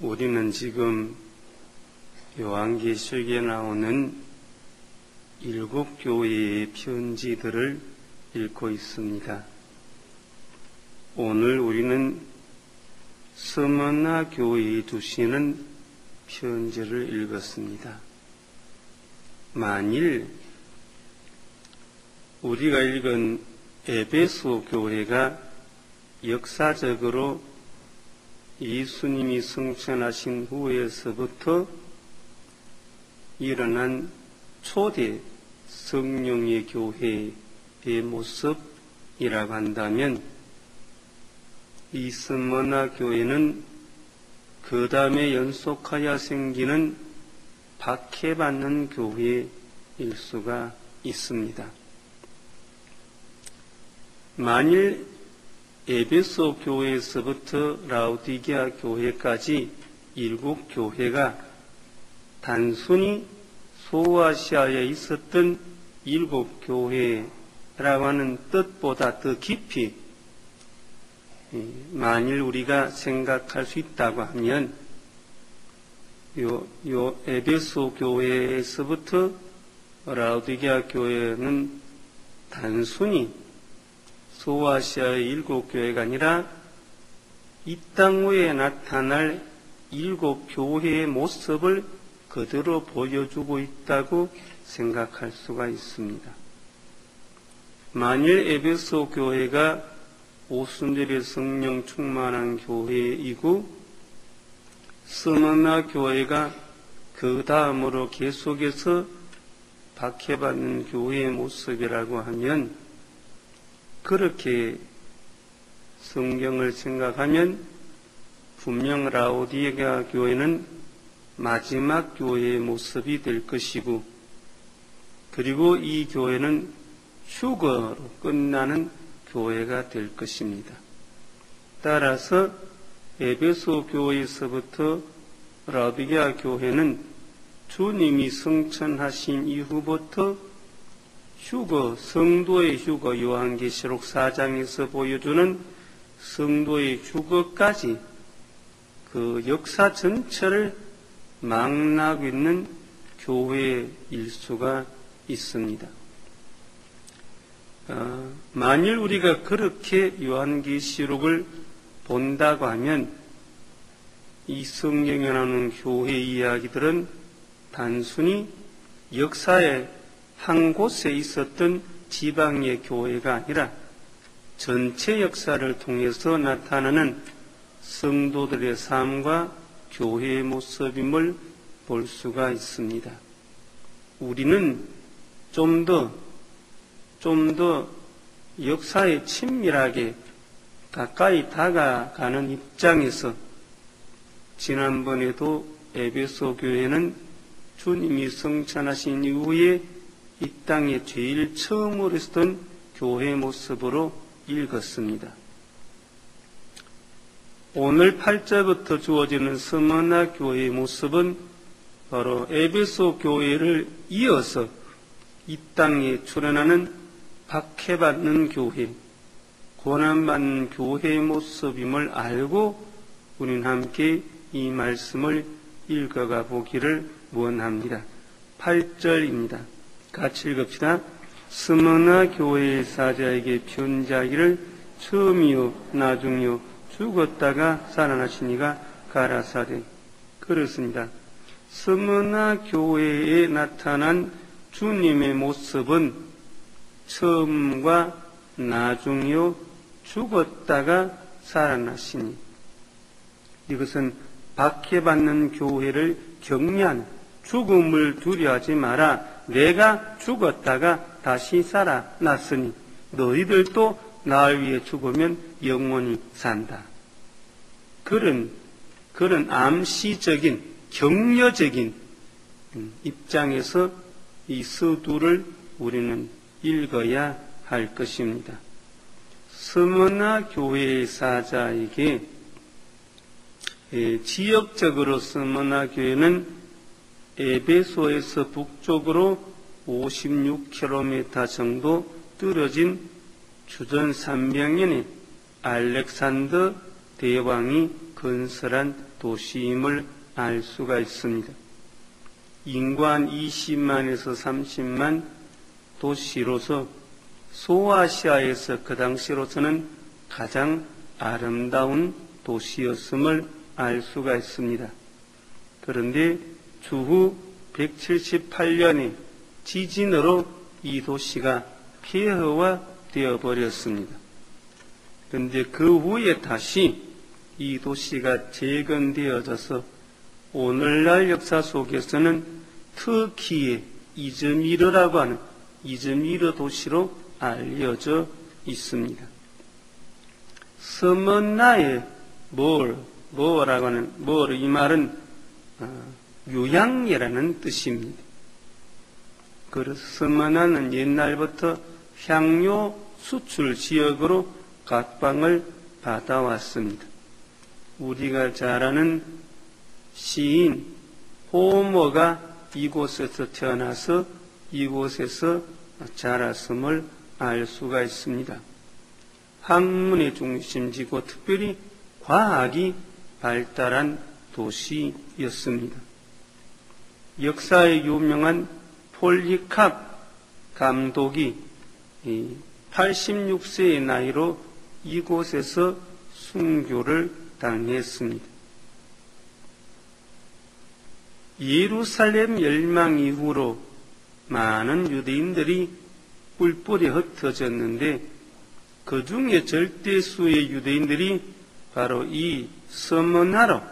우리는 지금 요한계시록에 나오는 7교회의 편지들을 읽고 있습니다. 오늘 우리는 스무나 교회에 두시는 편지를 읽었습니다. 만일 우리가 읽은 에베소 교회가 역사적으로 예수님이 승천하신 후에서부터 일어난 초대 성령의 교회의 모습이라고 한다면, 이 스무나 교회는 그 다음에 연속하여 생기는 박해받는 교회일 수가 있습니다. 만일 에베소 교회에서부터 라오디게아 교회까지 7교회가 단순히 소아시아에 있었던 7교회라고 하는 뜻보다 더 깊이 만일 우리가 생각할 수 있다고 하면, 요 에베소 교회에서부터 라오디게아 교회는 단순히 소아시아의 7교회가 아니라 이 땅 위에 나타날 7교회의 모습을 그대로 보여주고 있다고 생각할 수가 있습니다. 만일 에베소 교회가 오순절의 성령 충만한 교회이고 스무나 교회가 그 다음으로 계속해서 박해받는 교회의 모습이라고 하면, 그렇게 성경을 생각하면 분명 라오디게아 교회는 마지막 교회의 모습이 될 것이고, 그리고 이 교회는 휴거로 끝나는 교회가 될 것입니다. 따라서 에베소 교회에서부터 라오디게아 교회는 주님이 승천하신 이후부터 휴거, 성도의 휴거, 요한계시록 4장에서 보여주는 성도의 휴거까지 그 역사 전체를 망라하고 있는 교회일 수가 있습니다. 만일 우리가 그렇게 요한계시록을 본다고 하면, 이 성경에 나오는 교회 이야기들은 단순히 역사의 한 곳에 있었던 지방의 교회가 아니라 전체 역사를 통해서 나타나는 성도들의 삶과 교회의 모습임을 볼 수가 있습니다. 우리는 좀 더 역사에 친밀하게 가까이 다가가는 입장에서, 지난번에도 에베소 교회는 주님이 승천하신 이후에 이 땅에 제일 처음으로 있었던 교회의 모습으로 읽었습니다. 오늘 8절부터 주어지는 스무나 교회의 모습은 바로 에베소 교회를 이어서 이 땅에 출현하는 박해받는 교회, 고난받는 교회의 모습임을 알고 우리는 함께 이 말씀을 읽어가 보기를 원합니다. 8절입니다. 같이 읽읍시다. 스무나 교회의 사자에게 편지하기를 처음이요 나중이요 죽었다가 살아나시니가 가라사대. 그렇습니다. 스무나 교회에 나타난 주님의 모습은 처음과 나중이요 죽었다가 살아나시니, 이것은 박해받는 교회를 격려하는, 죽음을 두려워하지 마라, 내가 죽었다가 다시 살아났으니 너희들도 나를 위해 죽으면 영원히 산다. 그런 암시적인, 격려적인 입장에서 이 서두를 우리는 읽어야 할 것입니다. 스무나 교회의 사자에게, 지역적으로 스무나 교회는 에베소에서 북쪽으로 56km 정도 떨어진 주전 300년에 알렉산더 대왕이 건설한 도시임을 알 수가 있습니다. 인구 한 20만에서 30만 도시로서 소아시아에서 그 당시로서는 가장 아름다운 도시였음을 알 수가 있습니다. 그런데 주후 178년에 지진으로 이 도시가 폐허화되어 버렸습니다. 그런데 그 후에 다시 이 도시가 재건되어져서 오늘날 역사 속에서는 터키의 이즈미르라고 하는 이즈미르 도시로 알려져 있습니다. 스머나의 뭐라고 하는 이 말은 요양이라는 뜻입니다. 그래서 스머나는 옛날부터 향료 수출 지역으로 각광을 받아왔습니다. 우리가 잘 아는 시인 호머가 이곳에서 태어나서 이곳에서 자랐음을 알 수가 있습니다. 학문의 중심지고 특별히 과학이 발달한 도시였습니다. 역사에 유명한 폴리캅 감독이 86세의 나이로 이곳에서 순교를 당했습니다. 예루살렘 멸망 이후로 많은 유대인들이 뿔뿔이 흩어졌는데 그 중에 절대수의 유대인들이 바로 이 스머나로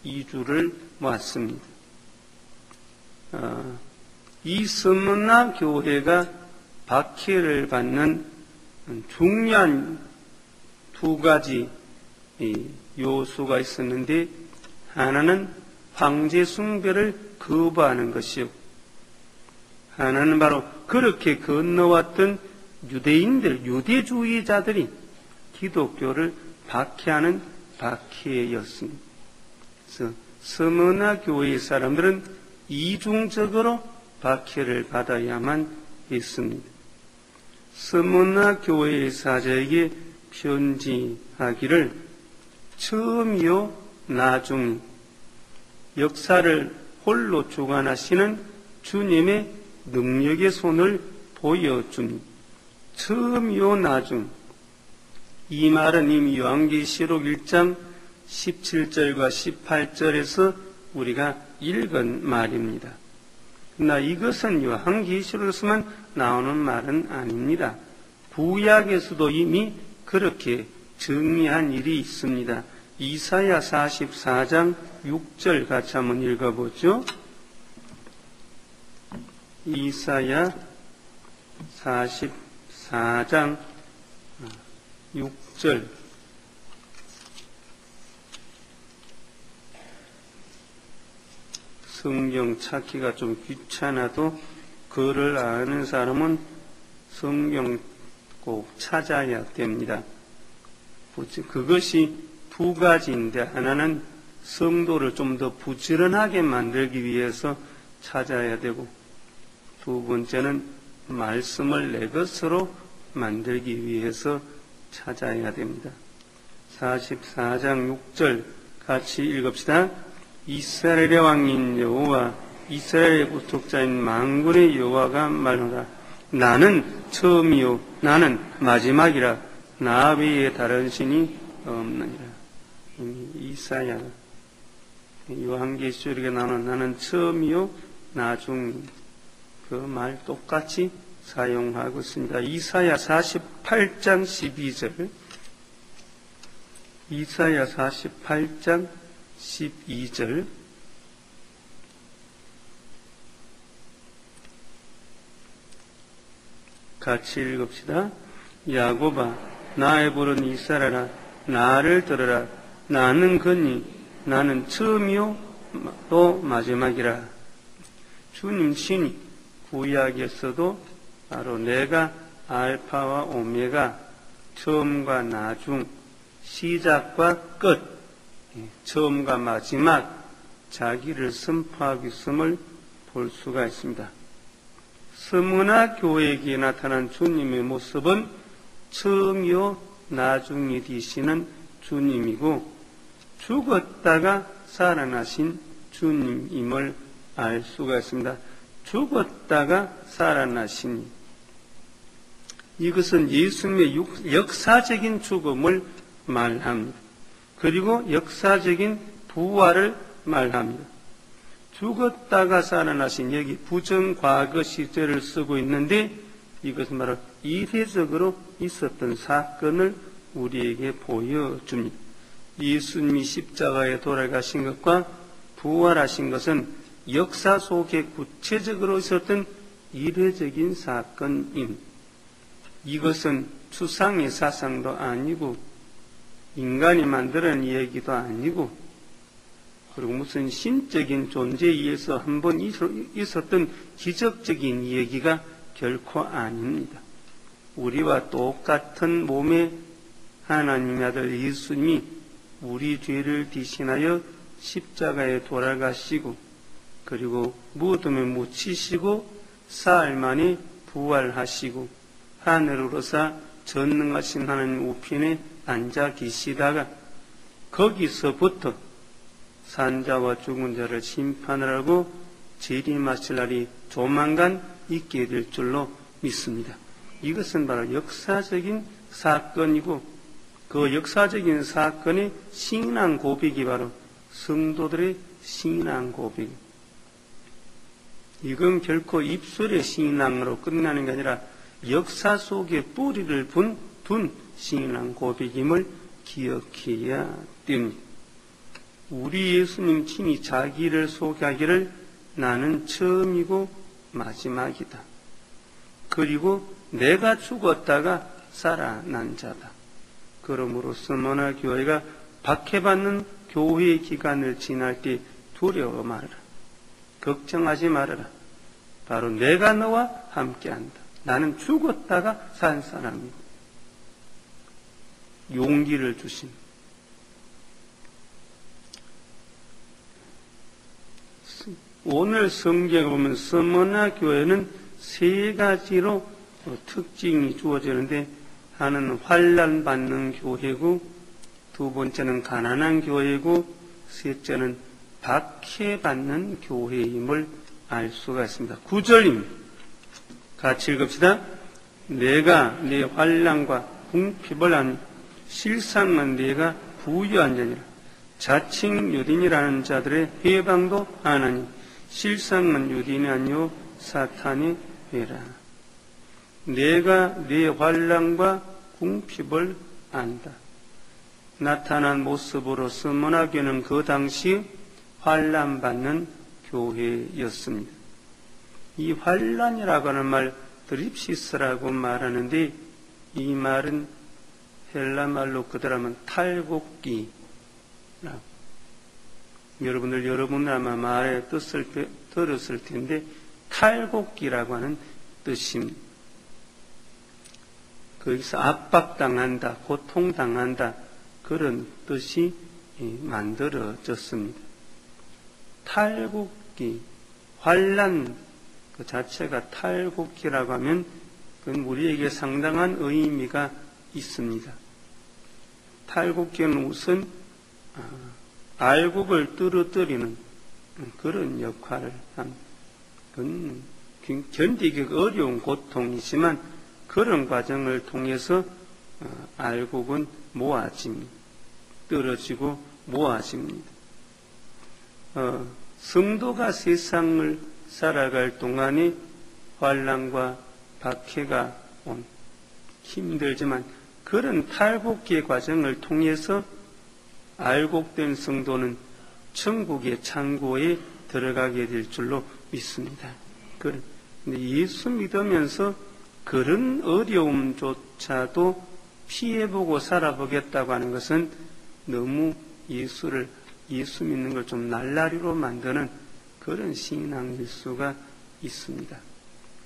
이주를 왔습니다. 이 스머나 교회가 박해를 받는 중요한 두 가지 요소가 있었는데 하나는 황제 숭배를 거부하는 것이요, 하나는 바로 그렇게 건너왔던 유대인들, 유대주의자들이 기독교를 박해하는 박해였습니다. 그래서 스머나 교회의 사람들은 이중적으로 박해를 받아야만 했습니다. 스머나 교회의 사자에게 편지하기를 처음이요 나중 역사를 홀로 주관하시는 주님의 능력의 손을 보여줍니다. 처음이요 나중, 이 말은 이미 요한계시록 1장 17절과 18절에서 우리가 읽은 말입니다. 그러나 이것은 요한계시록에서만 나오는 말은 아닙니다. 구약에서도 이미 그렇게 정리한 일이 있습니다. 이사야 44장 6절 같이 한번 읽어보죠. 이사야 44장 6절. 성경 찾기가 좀 귀찮아도 글을 아는 사람은 성경 꼭 찾아야 됩니다. 그것이 두 가지인데, 하나는 성도를 좀 더 부지런하게 만들기 위해서 찾아야 되고, 두 번째는 말씀을 내 것으로 만들기 위해서 찾아야 됩니다. 44장 6절 같이 읽읍시다. 이스라엘의 왕인 여호와, 이스라엘의 구속자인 만군의 여호와가 말하노라. 나는 처음이요 나는 마지막이라. 나 외에 다른 신이 없느니라. 이사야 요한계시록에 나오는 나는 처음이요 나중, 그 말 똑같이 사용하고 있습니다. 이사야 48장 12절. 이사야 48장 12절. 같이 읽읍시다. 야곱아, 나의 부른 이스라엘아, 나를 들으라. 나는 거니 나는 처음이요 또 마지막이라. 주님 신이 구약에서도 바로 내가 알파와 오메가, 처음과 나중, 시작과 끝, 처음과 마지막, 자기를 선포하고 있음을 볼 수가 있습니다. 스무나 교회에게 나타난 주님의 모습은 처음이요 나중이 되시는 주님이고, 죽었다가 살아나신 주님임을 알 수가 있습니다. 죽었다가 살아나신, 이것은 예수님의 역사적인 죽음을 말합니다. 그리고 역사적인 부활을 말합니다. 죽었다가 살아나신, 여기 부정과거 시제를 쓰고 있는데 이것은 바로 이례적으로 있었던 사건을 우리에게 보여줍니다. 예수님이 십자가에 돌아가신 것과 부활하신 것은 역사 속에 구체적으로 있었던 이례적인 사건입니다. 이것은 추상의 사상도 아니고 인간이 만들어낸 이야기도 아니고, 그리고 무슨 신적인 존재에 의해서 한번 있었던 기적적인 이야기가 결코 아닙니다. 우리와 똑같은 몸의 하나님의 아들 예수님이 우리 죄를 대신하여 십자가에 돌아가시고, 그리고 무덤에 묻히시고 사흘 만에 부활하시고 하늘으로서 전능하신 하나님 우편에 앉아 계시다가 거기서부터 산자와 죽은 자를 심판하라고 재림하실 날이 조만간 있게 될 줄로 믿습니다. 이것은 바로 역사적인 사건이고, 그 역사적인 사건의 신앙 고백이 바로 성도들의 신앙 고백. 이건 결코 입술의 신앙으로 끝나는 게 아니라 역사 속에 뿌리를 둔 신앙 고백임을 기억해야 됩니다. 우리 예수님 친히 자기를 소개하기를 나는 처음이고 마지막이다. 그리고 내가 죽었다가 살아난 자다. 그러므로 스무나 교회가 박해받는 교회의 기간을 지날 때 두려워 말아라. 걱정하지 말아라. 바로 내가 너와 함께한다. 나는 죽었다가 산 사람이고. 용기를 주신, 오늘 성경에 보면 스무나 교회는 세 가지로 특징이 주어지는데, 하나는 환난 받는 교회고, 두 번째는 가난한 교회고, 셋째는 박해받는 교회임을 알 수가 있습니다. 9절입니다. 같이 읽읍시다. 내가 내 환난과 궁핍을 아니 실상은 내가 부유한 자니라. 자칭 유대인이라는 자들의 해방도 하나니 실상은 유대인이 아니요 사탄의 회라. 내가 내 환난과 궁핍을 안다. 나타난 모습으로 스무나 교회는 그 당시 환난받는 교회였습니다. 이 환난이라고 하는 말 드립시스라고 말하는데, 이 말은 헬라 말로 그대로하면 탈곡기라고. 여러분은 아마 말의 뜻을 들었을 텐데, 탈곡기라고 하는 뜻입니다. 거기서 압박당한다, 고통당한다, 그런 뜻이 만들어졌습니다. 탈곡기, 환난 그 자체가 탈곡기라고 하면 그건 우리에게 상당한 의미가 있습니다. 탈곡기는 우선 알곡을 떨어뜨리는 그런 역할을 합니다. 그건 견디기 어려운 고통이지만 그런 과정을 통해서 알곡은 모아집니다. 떨어지고 모아집니다. 성도가 세상을 살아갈 동안에 환난과 박해가 온, 힘들지만 그런 탈곡기의 과정을 통해서 알곡된 성도는 천국의 창고에 들어가게 될 줄로 믿습니다. 그런데 예수 믿으면서 그런 어려움조차도 피해보고 살아보겠다고 하는 것은 너무 예수 믿는 걸 좀 날라리로 만드는 그런 신앙일 수가 있습니다.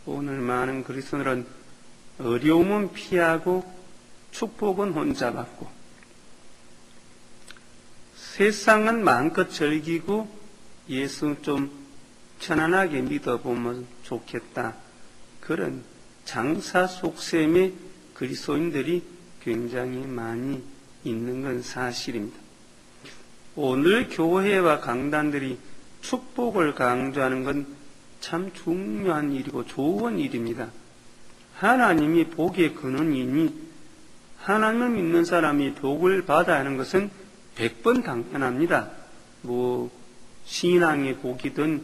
오늘 많은 그리스도인은 어려움은 피하고 축복은 혼자 받고, 세상은 마음껏 즐기고 예수 좀 편안하게 믿어보면 좋겠다, 그런 장사 속셈의 그리스도인들이 굉장히 많이 있는 건 사실입니다. 오늘 교회와 강단들이 축복을 강조하는 건 참 중요한 일이고 좋은 일입니다. 하나님이 복의 근원이니 하나님을 믿는 사람이 복을 받아야 하는 것은 100번 당연합니다. 신앙의 복이든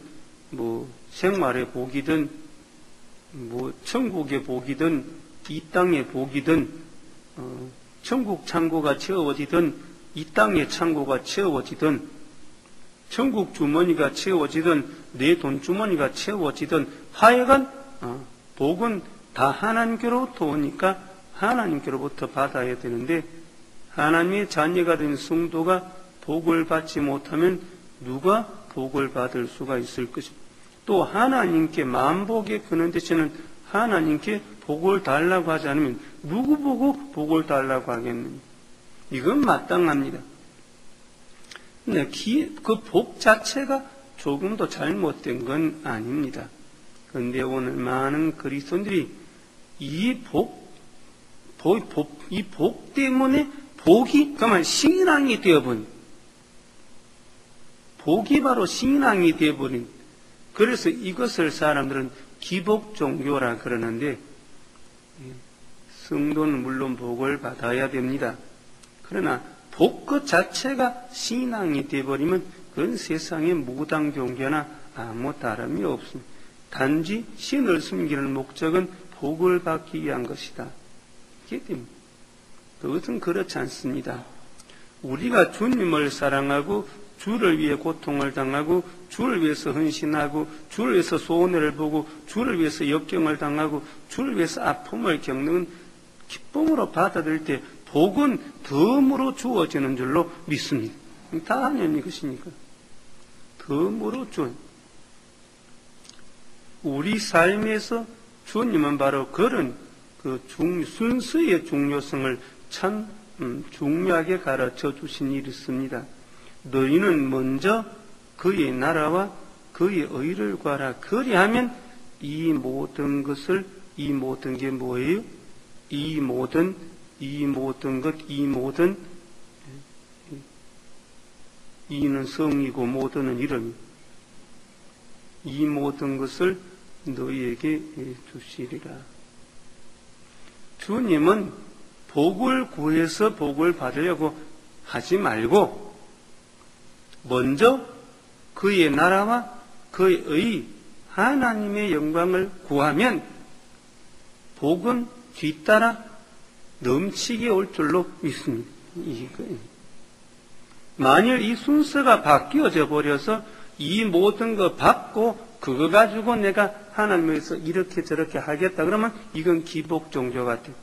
생활의 복이든 천국의 복이든 이 땅의 복이든 천국 창고가 채워지든 이 땅의 창고가 채워지든 천국 주머니가 채워지든 내 돈 주머니가 채워지든 하여간 복은 다 하나님께로부터 오니까 하나님께로부터 받아야 되는데 하나님의 자녀가 된 성도가 복을 받지 못하면 누가 복을 받을 수가 있을 것입니다. 또 하나님께 만복의 근원 되시는 하나님께 복을 달라고 하지 않으면 누구 보고 복을 달라고 하겠느냐. 이건 마땅합니다. 근데 그 복 자체가 조금도 잘못된 건 아닙니다. 그런데 오늘 많은 그리스도인들이 이 복 때문에 복이 그만 신앙이 되어버린, 복이 바로 신앙이 되어버린, 그래서 이것을 사람들은 기복 종교라 그러는데, 성도는 물론 복을 받아야 됩니다. 그러나 복 그 자체가 신앙이 되어버리면 그건 세상의 무당 종교나 아무 다름이 없습니다. 단지 신을 숨기는 목적은 복을 받기 위한 것이다. 이게 됩니다. 그것은 그렇지 않습니다. 우리가 주님을 사랑하고 주를 위해 고통을 당하고 주를 위해서 헌신하고 주를 위해서 소원을 보고 주를 위해서 역경을 당하고 주를 위해서 아픔을 겪는 기쁨으로 받아들일 때 복은 덤으로 주어지는 줄로 믿습니다. 다 아니면 이것이니까. 덤으로 주어. 우리 삶에서 주님은 바로 그런 순서의 중요성을 참 중요하게 가르쳐 주신 일이 있습니다. 너희는 먼저 그의 나라와 그의 의를 구하라. 그리하면 이 모든 게 뭐예요? 이 모든 이는 성이고 모든은 이름. 이 모든 것을 너희에게 주시리라. 주님은 복을 구해서 복을 받으려고 하지 말고 먼저 그의 나라와 그의 의 하나님의 영광을 구하면 복은 뒤따라 넘치게 올 줄로 믿습니다. 만일 이 순서가 바뀌어져 버려서 이 모든 거 받고 그거 가지고 내가 하나님에서 이렇게 저렇게 하겠다 그러면 이건 기복 종교 같아요.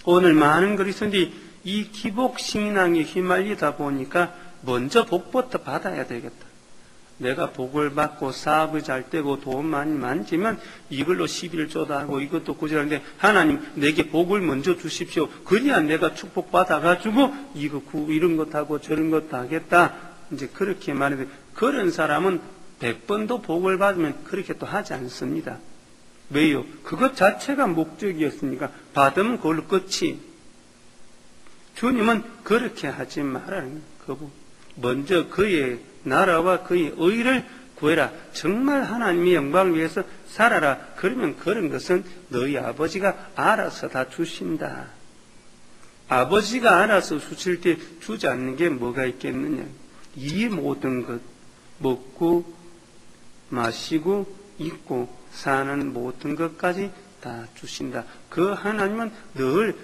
오늘 많은 그리스도인들이 이 기복 신앙에 휘말리다 보니까 먼저 복부터 받아야 되겠다. 내가 복을 받고 사업을 잘 되고 돈 많이 만지면 이걸로 11조도 하고 이것도 구제하는데 하나님 내게 복을 먼저 주십시오. 그래야 내가 축복받아가지고 이런 것 하고 저런 것도 하겠다. 이제 그렇게 말하는데 그런 사람은 100번도 복을 받으면 그렇게 또 하지 않습니다. 왜요? 그것 자체가 목적이었으니까 받으면 그걸로 끝이. 주님은 그렇게 하지 말라는 거고 먼저 그의 나라와 그의 의를 구해라. 정말 하나님의 영광을 위해서 살아라. 그러면 그런 것은 너희 아버지가 알아서 다 주신다. 아버지가 알아서 주실 때 주지 않는 게 뭐가 있겠느냐. 이 모든 것 먹고 마시고 입고 사는 모든 것까지 다 주신다. 그 하나님은 늘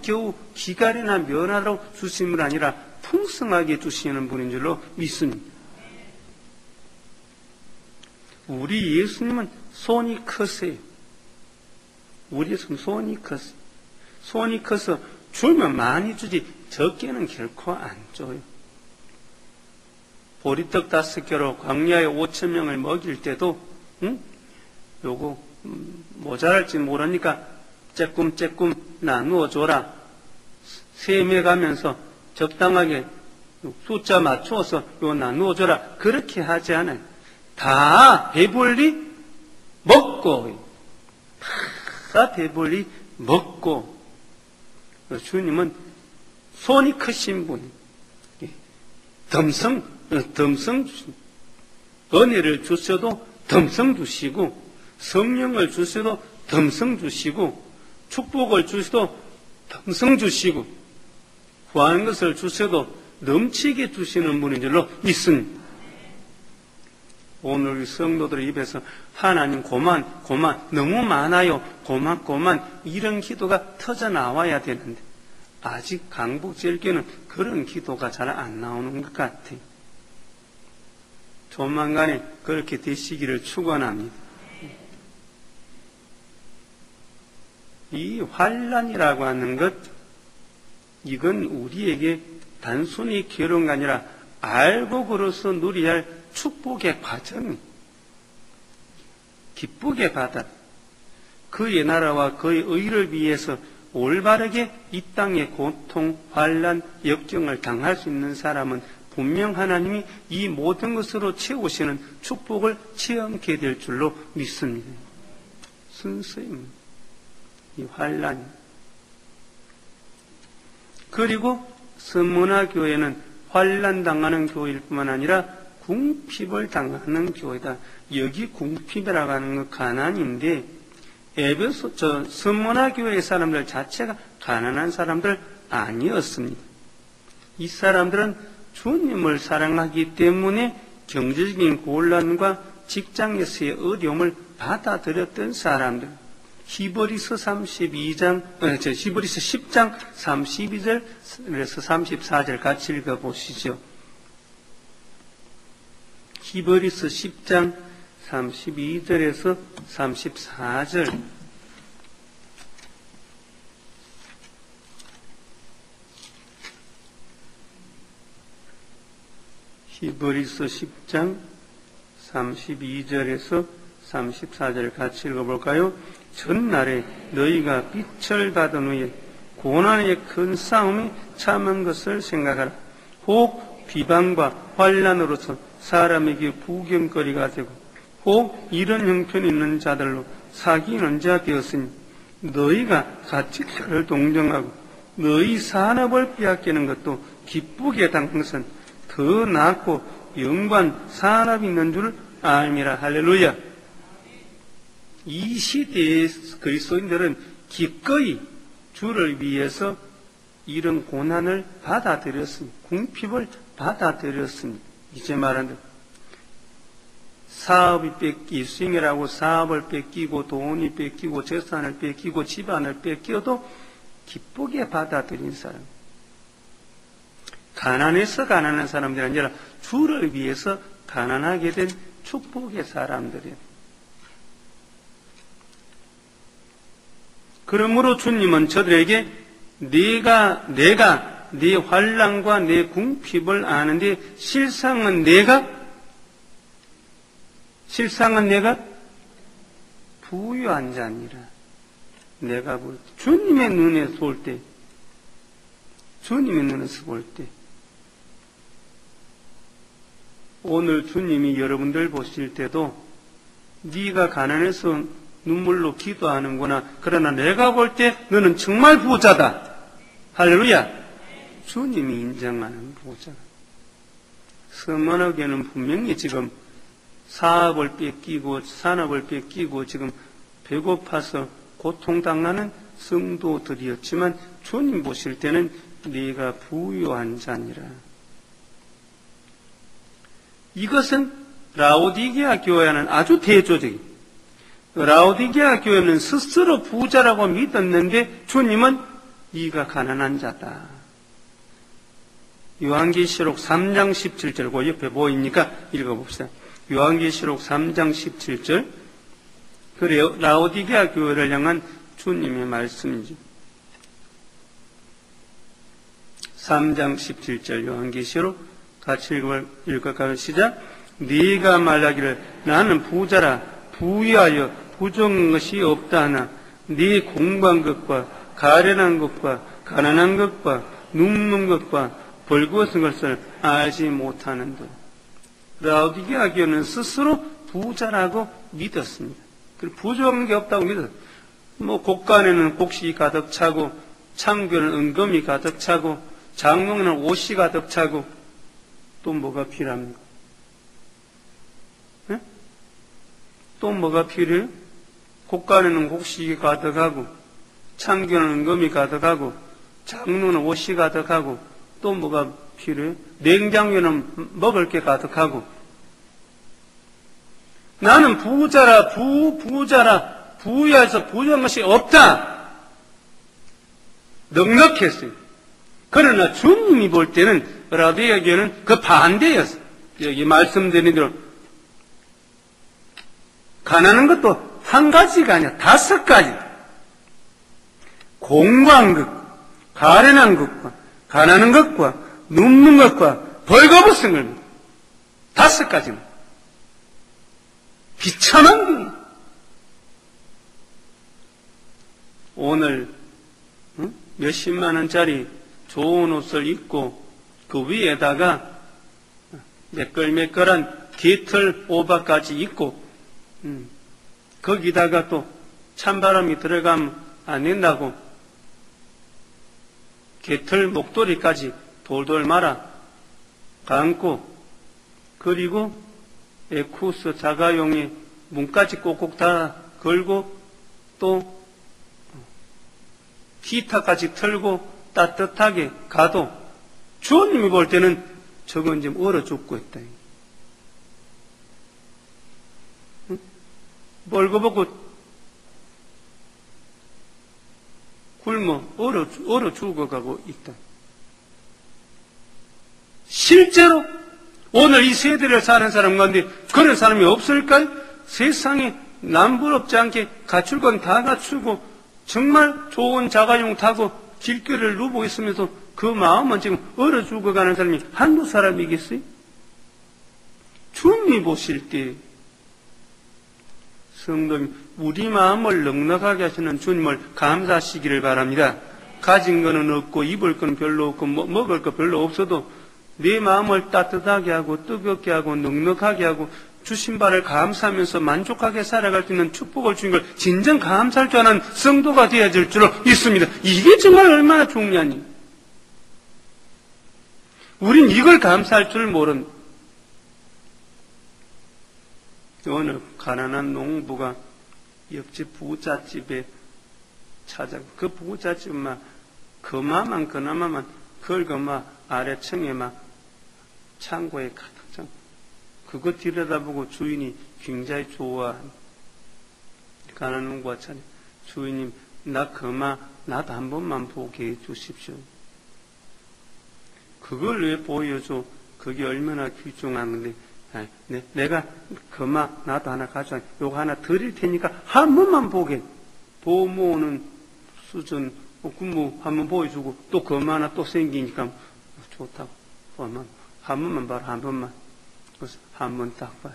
겨우 기갈이나 면하러 주심을 아니라 풍성하게 주시는 분인 줄로 믿습니다. 우리 예수님은 손이 크세요. 우리 예수님 손이 크세요. 손이 커서 주면 많이 주지 적게는 결코 안 줘요. 보리떡 5개로 광야에 5,000명을 먹일 때도 요거 모자랄지 모르니까 조금 나누어 줘라. 세매 가면서 적당하게 숫자 맞춰서 요 나누어 줘라. 그렇게 하지 않아요. 다 배불리 먹고 다 배불리 먹고 주님은 손이 크신 분이 덤성 주신, 은혜를 주셔도 덤성 주시고, 성령을 주셔도 덤성 주시고, 축복을 주셔도 덤성 주시고, 구하는 것을 주셔도 넘치게 주시는 분인 줄로 믿습니다. 오늘 우리 성도들의 입에서 하나님 고만 너무 많아요, 고만 이런 기도가 터져 나와야 되는데 아직 강북제일교회는 그런 기도가 잘 안 나오는 것 같아요. 조만간에 그렇게 되시기를 축원합니다. 이 환난이라고 하는 것, 이건 우리에게 단순히 괴로운 게 아니라 알고 걸어서 누려야 할 축복의 과정이, 기쁘게 받아 그의 나라와 그의 의를 위해서 올바르게 이 땅의 고통, 환난, 역경을 당할 수 있는 사람은 분명 하나님이 이 모든 것으로 채우시는 축복을 체험하게 될 줄로 믿습니다. 순수입니다. 이 환난. 그리고 선문화교회는 환난 당하는 교회일 뿐만 아니라 궁핍을 당하는 교회다. 여기 궁핍이라고 하는 건 가난인데, 선문화교회의 사람들 자체가 가난한 사람들 아니었습니다. 이 사람들은 주님을 사랑하기 때문에 경제적인 곤란과 직장에서의 어려움을 받아들였던 사람들. 히브리서 10장 32절에서 34절 같이 읽어보시죠. 히브리서 10장 32절에서 34절. 히브리서 10장 32절에서 34절 같이 읽어볼까요? 전날에 너희가 빛을 받은 후에 고난의 큰 싸움에 참은 것을 생각하라. 혹 비방과 환난으로서 사람에게 구경거리가 되고, 혹 이런 형편이 있는 자들로 사귀는 자 되었으니 너희가 가축자를 동정하고 너희 산업을 빼앗기는 것도 기쁘게 당한 것은 더 낫고 영관 산업이 있는 줄 알미라. 할렐루야. 이 시대의 그리스도인들은 기꺼이 주를 위해서 이런 고난을 받아들였습니다. 궁핍을 받아들였습니다. 이제 말하는 사업이 뺏기, 수행이라고 사업을 뺏기고 돈이 뺏기고 재산을 뺏기고 집안을 뺏겨도 기쁘게 받아들인 사람. 가난해서 가난한 사람들이 아니라 주를 위해서 가난하게 된 축복의 사람들이에요. 그러므로 주님은 저들에게 내가 네 환난과 내 궁핍을 아는데 실상은 내가 부유한 자니라. 내가 볼 때, 주님의 눈에서 볼 때, 주님의 눈에서 볼 때, 오늘 주님이 여러분들 보실 때도 네가 가난해서 눈물로 기도하는구나. 그러나 내가 볼 때 너는 정말 부자다. 할렐루야. 주님이 인정하는 부자다. 서문화교회는 분명히 지금 사업을 뺏기고 산업을 뺏기고 지금 배고파서 고통당하는 성도들이었지만 주님 보실 때는 네가 부유한 자니라. 이것은 라오디게아 교회는 아주 대조적인, 라오디게아 교회는 스스로 부자라고 믿었는데 주님은 네가 가난한 자다. 요한계시록 3장 17절, 그 옆에 보이니까 읽어봅시다. 요한계시록 3장 17절. 그래요. 라오디게아 교회를 향한 주님의 말씀이지. 3장 17절 요한계시록 같이 읽을까요? 시작. 네가 말하기를 나는 부자라 부유하여 부족한 것이 없다 하나 네 공부한 것과 가련한 것과 가난한 것과 눕는 것과 벌거벗은 것을 알지 못하는다. 라오디게아 교회는 스스로 부자라고 믿었습니다. 그리고 부족한 게 없다고 믿었어요. 곡간에는 곡식이 가득 차고 창고에는 은금이 가득 차고 장롱에는 옷이 가득 차고 또 뭐가 필요합니까? 네? 또 뭐가 필요해요? 곡간에는 곡식이 가득하고 참기는 은금이 가득하고 장롱에는 옷이 가득하고 또 뭐가 필요해요? 냉장고에는 먹을 게 가득하고 나는 부자라 부유해서 부유한 것이 없다. 넉넉했어요. 그러나 주님이 볼 때는 라디에게는 그 반대였어요. 여기 말씀드린 대로 가난한 것도 한 가지가 아니라 5가지. 공고한 것, 가련한 것과 가난한 것과 눕는 것과 벌거벗은 것 5가지입니다. 비참한 게 오늘 몇십만 원짜리 좋은 옷을 입고 그 위에다가 매끌매끌한 깃털 오바까지 입고 거기다가 또 찬바람이 들어가면 안 된다고 깃털 목도리까지 돌돌 말아 감고 그리고 에쿠스 자가용에 문까지 꼭꼭 달아 걸고 또 기타까지 틀고 따뜻하게 가도 주님이 볼 때는 저건 지금 얼어 죽고 있다. 벌거벗고 굶어 얼어 죽어가고 있다. 실제로 오늘 이 세대를 사는 사람 가운데 그런 사람이 없을까요? 세상에 남부럽지 않게 갖출 건 다 갖추고 정말 좋은 자가용 타고 길거리를 누우고 있으면서 그 마음은 지금 얼어 죽어가는 사람이 한두 사람이겠어요? 주님이 보실 때 성도님 우리 마음을 넉넉하게 하시는 주님을 감사하시기를 바랍니다. 가진 거는 없고 입을 거는 별로 없고 먹을 거 별로 없어도 내 마음을 따뜻하게 하고 뜨겁게 하고 넉넉하게 하고 주신 바를 감사하면서 만족하게 살아갈 수 있는 축복을 주신 걸 진정 감사할 줄 아는 성도가 되어야 될 줄로 믿습니다. 이게 정말 얼마나 중요하니? 우린 이걸 감사할 줄 모르는 어느 가난한 농부가 옆집 부잣집에 찾아 그 부잣집은 그나마만 그걸 아래층에 창고에 가득 장 그거 들여다보고 주인이 굉장히 좋아하는 가난한 농부가 찾아 주인님 나도 한 번만 보게 해 주십시오. 그걸 왜 보여줘? 그게 얼마나 귀중한 건데 내가 나도 하나 가져와 요거 하나 드릴 테니까 한 번만 보게 보모는 수준 근무 한번 보여주고 또 하나 또 생기니까 좋다고 한 번만 봐라 한 번만 그래서 한 번 딱 봐요.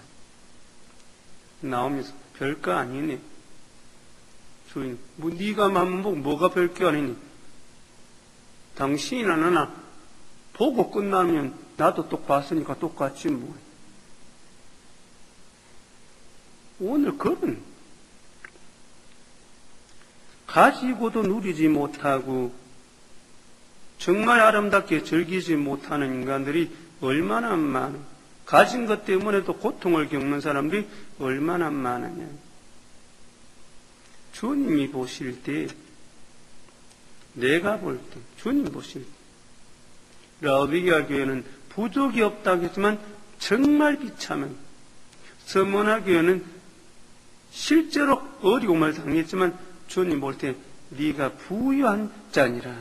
나오면서 별거 아니네. 주인 네가 한번 보고 뭐가 별거 아니니? 당신이나 나나 보고 끝나면 나도 또 봤으니까 똑같지 뭐. 오늘 그런 가지고도 누리지 못하고 정말 아름답게 즐기지 못하는 인간들이 얼마나 많아. 가진 것 때문에도 고통을 겪는 사람들이 얼마나 많으냐. 주님이 보실 때 내가 볼 때 주님 보실 때 라오디게아 교회는 부족이 없다고 했지만 정말 비참한 서머나 교회는 실제로 어려움을 당했지만 주님 볼 때 네가 부유한 자니라.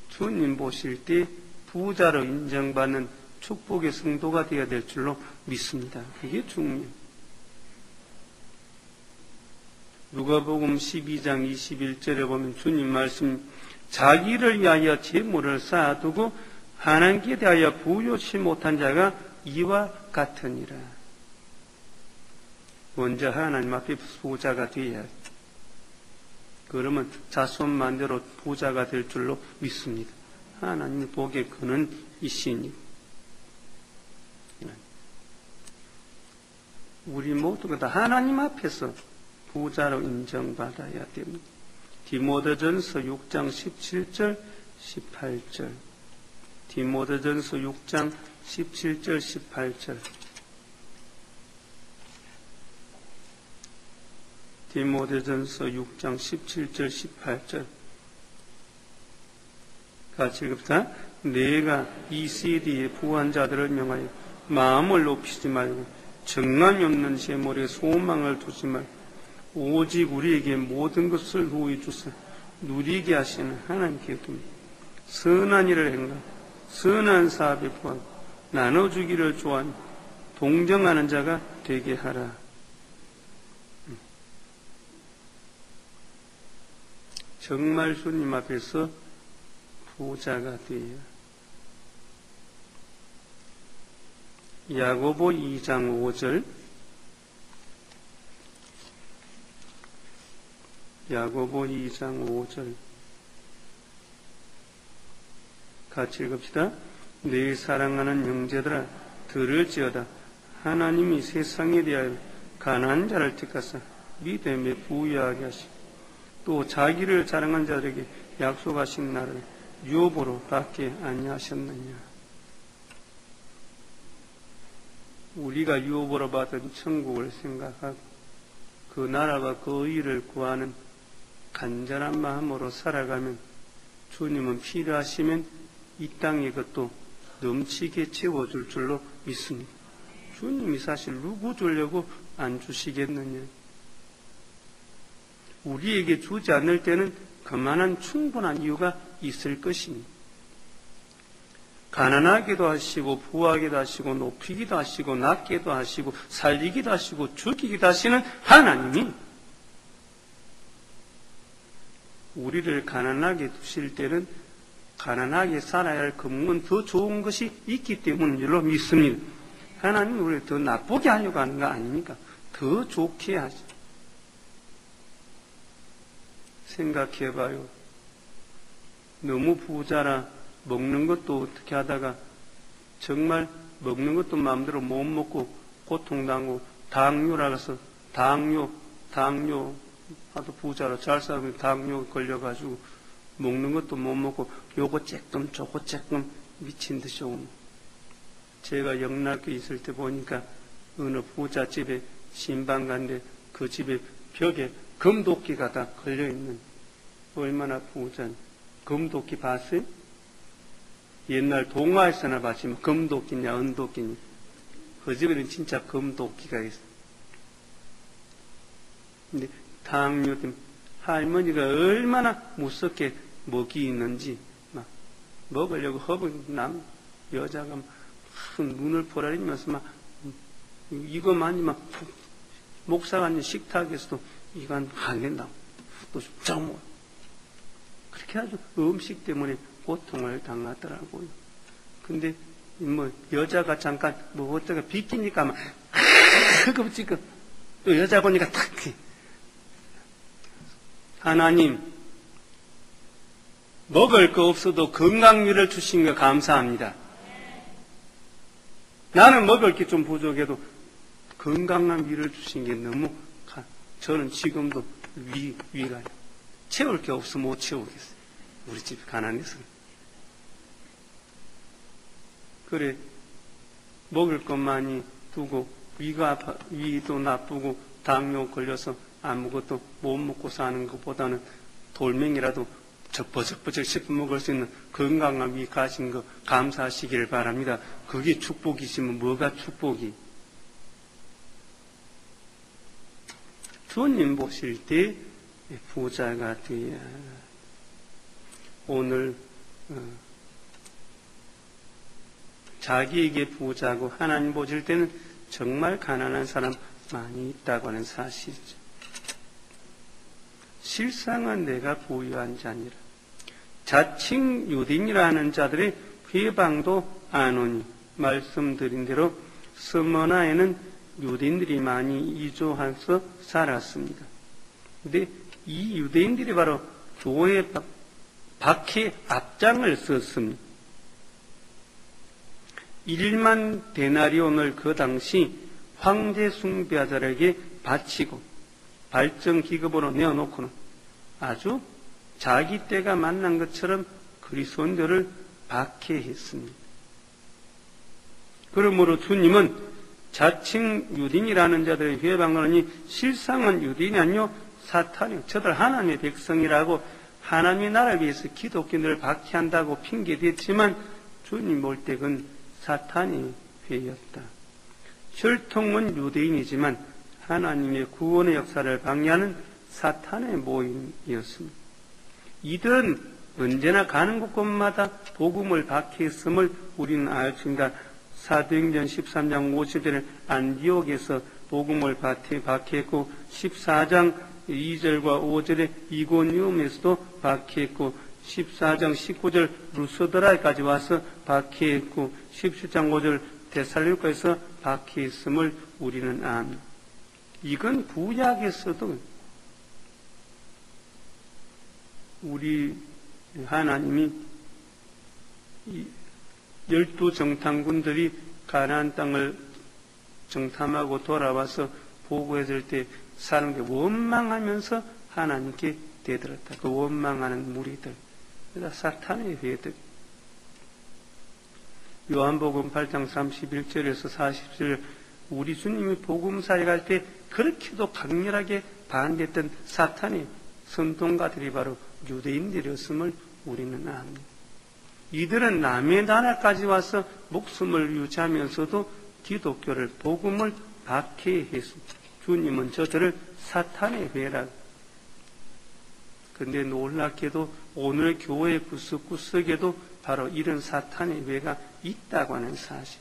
주님 보실 때 부자로 인정받는 축복의 성도가 되어야 될 줄로 믿습니다. 그게 중요해요. 누가복음 12장 21절에 보면 주님 말씀 자기를 위하여 재물을 쌓아두고 하나님께 대하여 부요치 못한 자가 이와 같으니라. 먼저 하나님 앞에 부자가 되어야 해. 그러면 자손만대로 부자가 될 줄로 믿습니다. 하나님이 보기에 그는 이시니 우리 모두가 다 하나님 앞에서 부자로 인정받아야 됩니다. 디모데전서 6장 17절 18절. 디모데전서 6장 17절 18절. 디모데전서 6장 17절 18절. 같이 읽읍시다. 내가 이 시대의 부한 자들을 명하여 마음을 높이지 말고 정함이 없는 재물에 소망을 두지 말고 오직 우리에게 모든 것을 후히 주사 누리게 하시는 하나님께 둡니다. 선한 일을 행하고 선한 사업에 부하고 나눠주기를 좋아하는 동정하는 자가 되게 하라. 정말 주님 앞에서 부자가 되어 야고보 2장 5절. 야고보 2장 5절. 같이 읽읍시다. 내 사랑하는 형제들아 들을지어다. 하나님이 세상에 대하여 가난한 자를 택하사 믿음에 부유하게 하시고 또 자기를 자랑한 자들에게 약속하신 날을 유업으로 받게 아니하셨느냐. 우리가 유업으로 받은 천국을 생각하고 그 나라와 그 의를 구하는 간절한 마음으로 살아가면 주님은 필요하시면 이 땅의 것도 넘치게 채워줄 줄로 믿습니다. 주님이 사실 누구 주려고 안 주시겠느냐. 우리에게 주지 않을 때는 그만한 충분한 이유가 있을 것입니다. 가난하기도 하시고 부하기도 하시고 높이기도 하시고 낮게도 하시고 살리기도 하시고 죽이기도 하시는 하나님이 우리를 가난하게 두실 때는 가난하게 살아야 할 금은 더 좋은 것이 있기 때문인 줄로 믿습니다. 하나님이 우리를 더 나쁘게 하려고 하는 거 아닙니까? 더 좋게 하죠. 생각해봐요. 너무 부자라 먹는 것도 어떻게 하다가 정말 먹는 것도 마음대로 못 먹고 고통당하고 당뇨라 해서 당뇨 하도 부자라 잘 살면 당뇨 걸려가지고 먹는 것도 못 먹고 요거 쬐끔 저거 쬐끔 미친 듯이 오고. 제가 영락교에 있을 때 보니까 어느 부잣집에 신방 간데 그 집에 벽에 금도끼가 다 걸려있는, 얼마나 부자니. 금도끼 봤어요? 옛날 동화에서나 봤지만 금도끼냐 은도끼냐. 그 집에는 진짜 금도끼가 있어. 근데 당뇨 때문에 할머니가 얼마나 무섭게 먹이 있는지 막 먹으려고 허벅 남 여자가 막 눈을 보라리면서 막 이거만이 막 목사가 앉은 식탁에서도 이건 안 된다고 또 좀 그렇게 아주 음식 때문에 고통을 당하더라고요. 근데 뭐 여자가 잠깐 뭐 어쩌가 비키니까 막 끄급지급 또 여자 보니까 탁. 하나님, 먹을 거 없어도 건강미를 주신 거 감사합니다. 나는 먹을 게 좀 부족해도 건강한 미를 주신 게 너무 저는 지금도 위가 채울 게 없어 못 채우겠어요. 우리 집 가난해서. 그래 먹을 것만이 두고 위도 나쁘고 당뇨 걸려서 아무것도 못 먹고 사는 것보다는 돌멩이라도 적버적버적 씹어먹을 수 있는 건강한 위 가진 거 감사하시기를 바랍니다. 그게 축복이시면 뭐가 축복이? 주님 보실 때 부자가 되어야. 오늘 자기에게 부자고 하나님 보실 때는 정말 가난한 사람 많이 있다고 하는 사실이죠. 실상은 내가 부유한 자니라. 자칭 유대인이라 하는 자들의 회방도 안 오니 말씀드린 대로 스머나에는 유대인들이 많이 이주해서 살았습니다. 근데 이 유대인들이 바로 교회 밖에 앞장을 섰습니다. 1만 데나리온을 그 당시 황제 숭배자들에게 바치고 발정 기급으로 내어놓고는 아주 자기 때가 만난 것처럼 그리스도인들을 박해했습니다. 그러므로 주님은 자칭 유대인이라는 자들의 회방하니 실상은 유대인이 아니요 사탄이요, 저들 하나님의 백성이라고 하나님의 나라를 위해서 기독교인들을 박해한다고 핑계댔지만 주님 볼 때 그건 사탄의 회였다. 혈통은 유대인이지만 하나님의 구원의 역사를 방해하는 사탄의 모임이었습니다. 이들은 언제나 가는 곳곳마다 복음을 박해했음을 우리는 알습니다. 사도행전 13장 50절에 안디옥에서 복음을 박해했고 14장 2절과 5절에 이고니움에서도 박해했고 14장 19절 루스드라에까지 와서 박해했고 17장 5절 데살로니가에서 박해했음을 우리는 압니다. 이건 구약에서도 우리 하나님이 12정탐군들이 가나안 땅을 정탐하고 돌아와서 보고했을 때 사람들이 원망하면서 하나님께 대들었다. 그 원망하는 무리들, 그러니까 사탄의 회들. 요한복음 8장 31절에서 40절 우리 주님이 복음사에 갈 때 그렇게도 강렬하게 반대했던 사탄의 선동가들이 바로 유대인들이었음을 우리는 압니다. 이들은 남의 나라까지 와서 목숨을 유지하면서도 기독교를 복음을 박해했습니다. 주님은 저들을 사탄의 회라. 그런데 놀랍게도 오늘 교회 구석구석에도 바로 이런 사탄의 회가 있다고 하는 사실.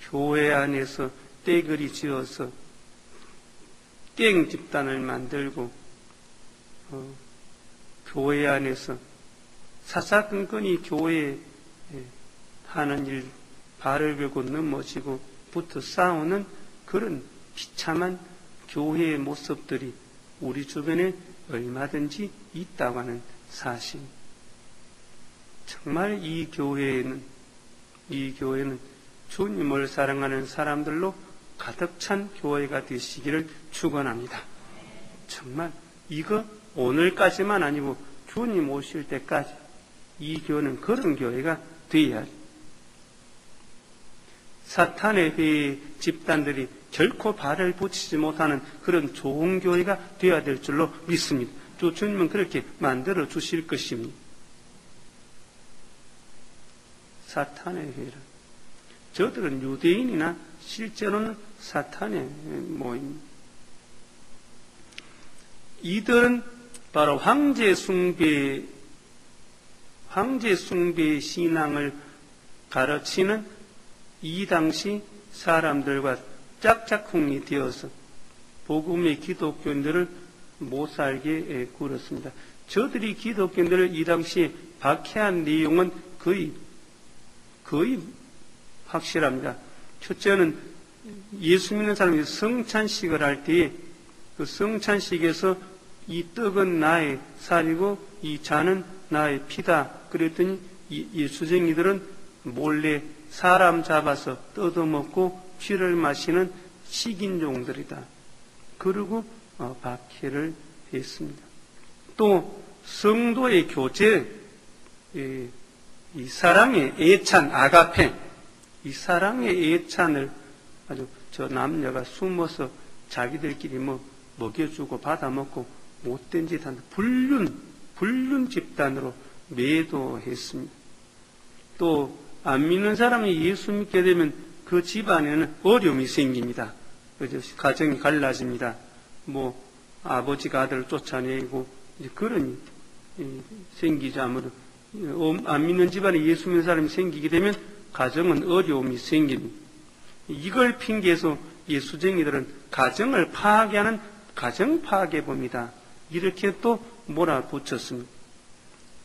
교회 안에서 떼거리 지어서 땡 집단을 만들고 교회 안에서 사사건건이 교회에 하는 일 발을 걸고 넘어지고 붙어 싸우는 그런 비참한 교회의 모습들이 우리 주변에 얼마든지 있다고 하는 사실. 정말 이 교회는 주님을 사랑하는 사람들로 가득 찬 교회가 되시기를 축원합니다. 정말 이거 오늘까지만 아니고 주님 오실 때까지 이 교회는 그런 교회가 되어야 합니다. 사탄의 회 집단들이 결코 발을 붙이지 못하는 그런 좋은 교회가 되어야 될 줄로 믿습니다. 주님은 그렇게 만들어 주실 것입니다. 사탄의 회라. 저들은 유대인이나 실제로는 사탄의 모임입니다. 이들은 바로 황제 숭배의 신앙을 가르치는 이 당시 사람들과 짝짝꿍이 되어서 복음의 기독교인들을 못 살게 굴었습니다. 저들이 기독교인들을 이 당시에 박해한 내용은 거의 확실합니다. 첫째는 예수 믿는 사람이 성찬식을 할 때에 그 성찬식에서 이 떡은 나의 살이고 이 잔은 나의 피다. 그랬더니 예수쟁이들은 몰래 사람 잡아서 뜯어먹고 피를 마시는 식인종들이다. 그리고 박해를 했습니다. 또 성도의 교제, 이 사랑의 애찬 아가페, 이 사랑의 애찬을 아주 저 남녀가 숨어서 자기들끼리 먹여주고 받아먹고 못된 짓 한다. 불륜 집단으로 매도했습니다. 또 안 믿는 사람이 예수 믿게 되면 그 집안에는 어려움이 생깁니다. 가정이 갈라집니다. 아버지가 아들을 쫓아내고 그런 생기자므로 안 믿는 집안에 예수 믿는 사람이 생기게 되면 가정은 어려움이 생깁니다. 이걸 핑계해서 예수쟁이들은 가정을 파괴하는 가정 파괴범이다. 이렇게 또 몰아붙였습니다.